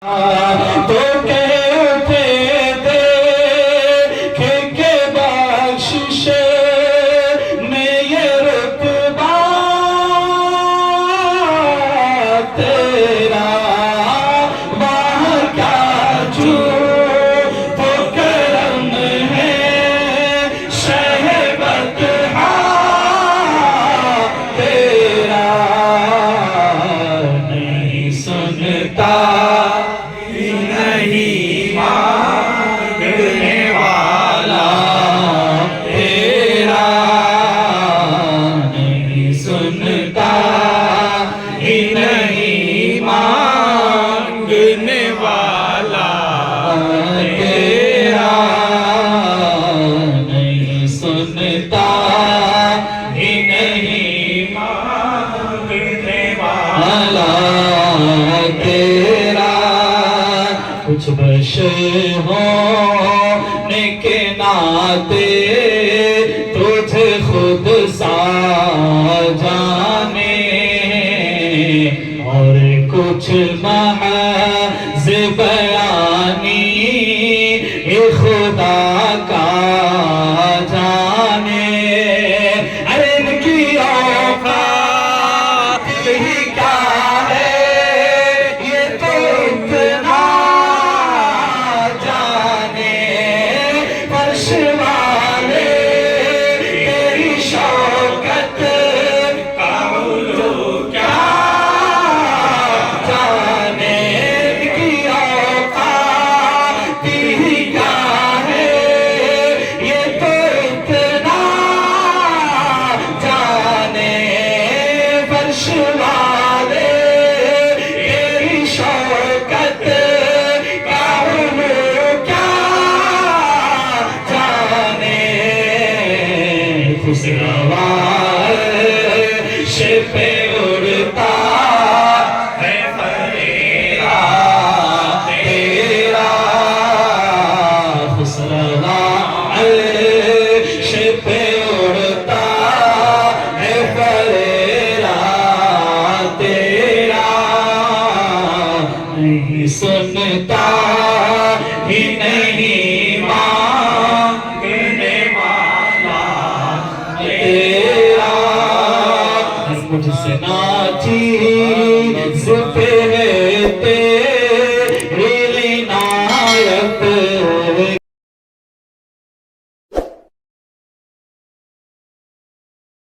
तो कहते देख के बख्शिश में ये रुतबा तेरा वहाँ क्या जो तो करम है शहबत तेरा नहीं सुनता नहीं मांगने वाला तेरा नहीं सुनता ही नहीं मांगने वाला तेरा नहीं सुनता ही नहीं मांगने वाला तेरा कुछ बशर होने के नाते तुझे खुद सा जाने और कुछ महज़ बयानी ये खुदा का जाने। अरे इनकी औकात ही क्या है ये तो इतना वाले तेरी शौकत का क्या जाने की औकात ही क्या है ये तो इतना जाने। फर्श वाले तेरी शौकत का खुशगवार पे उड़ता है फरेरा तेरा खुशगवार पे उड़ता है फरेरा तेरा नहीं सुनता ही नहीं मांगने वाला तेरा मुझसे नाची पे है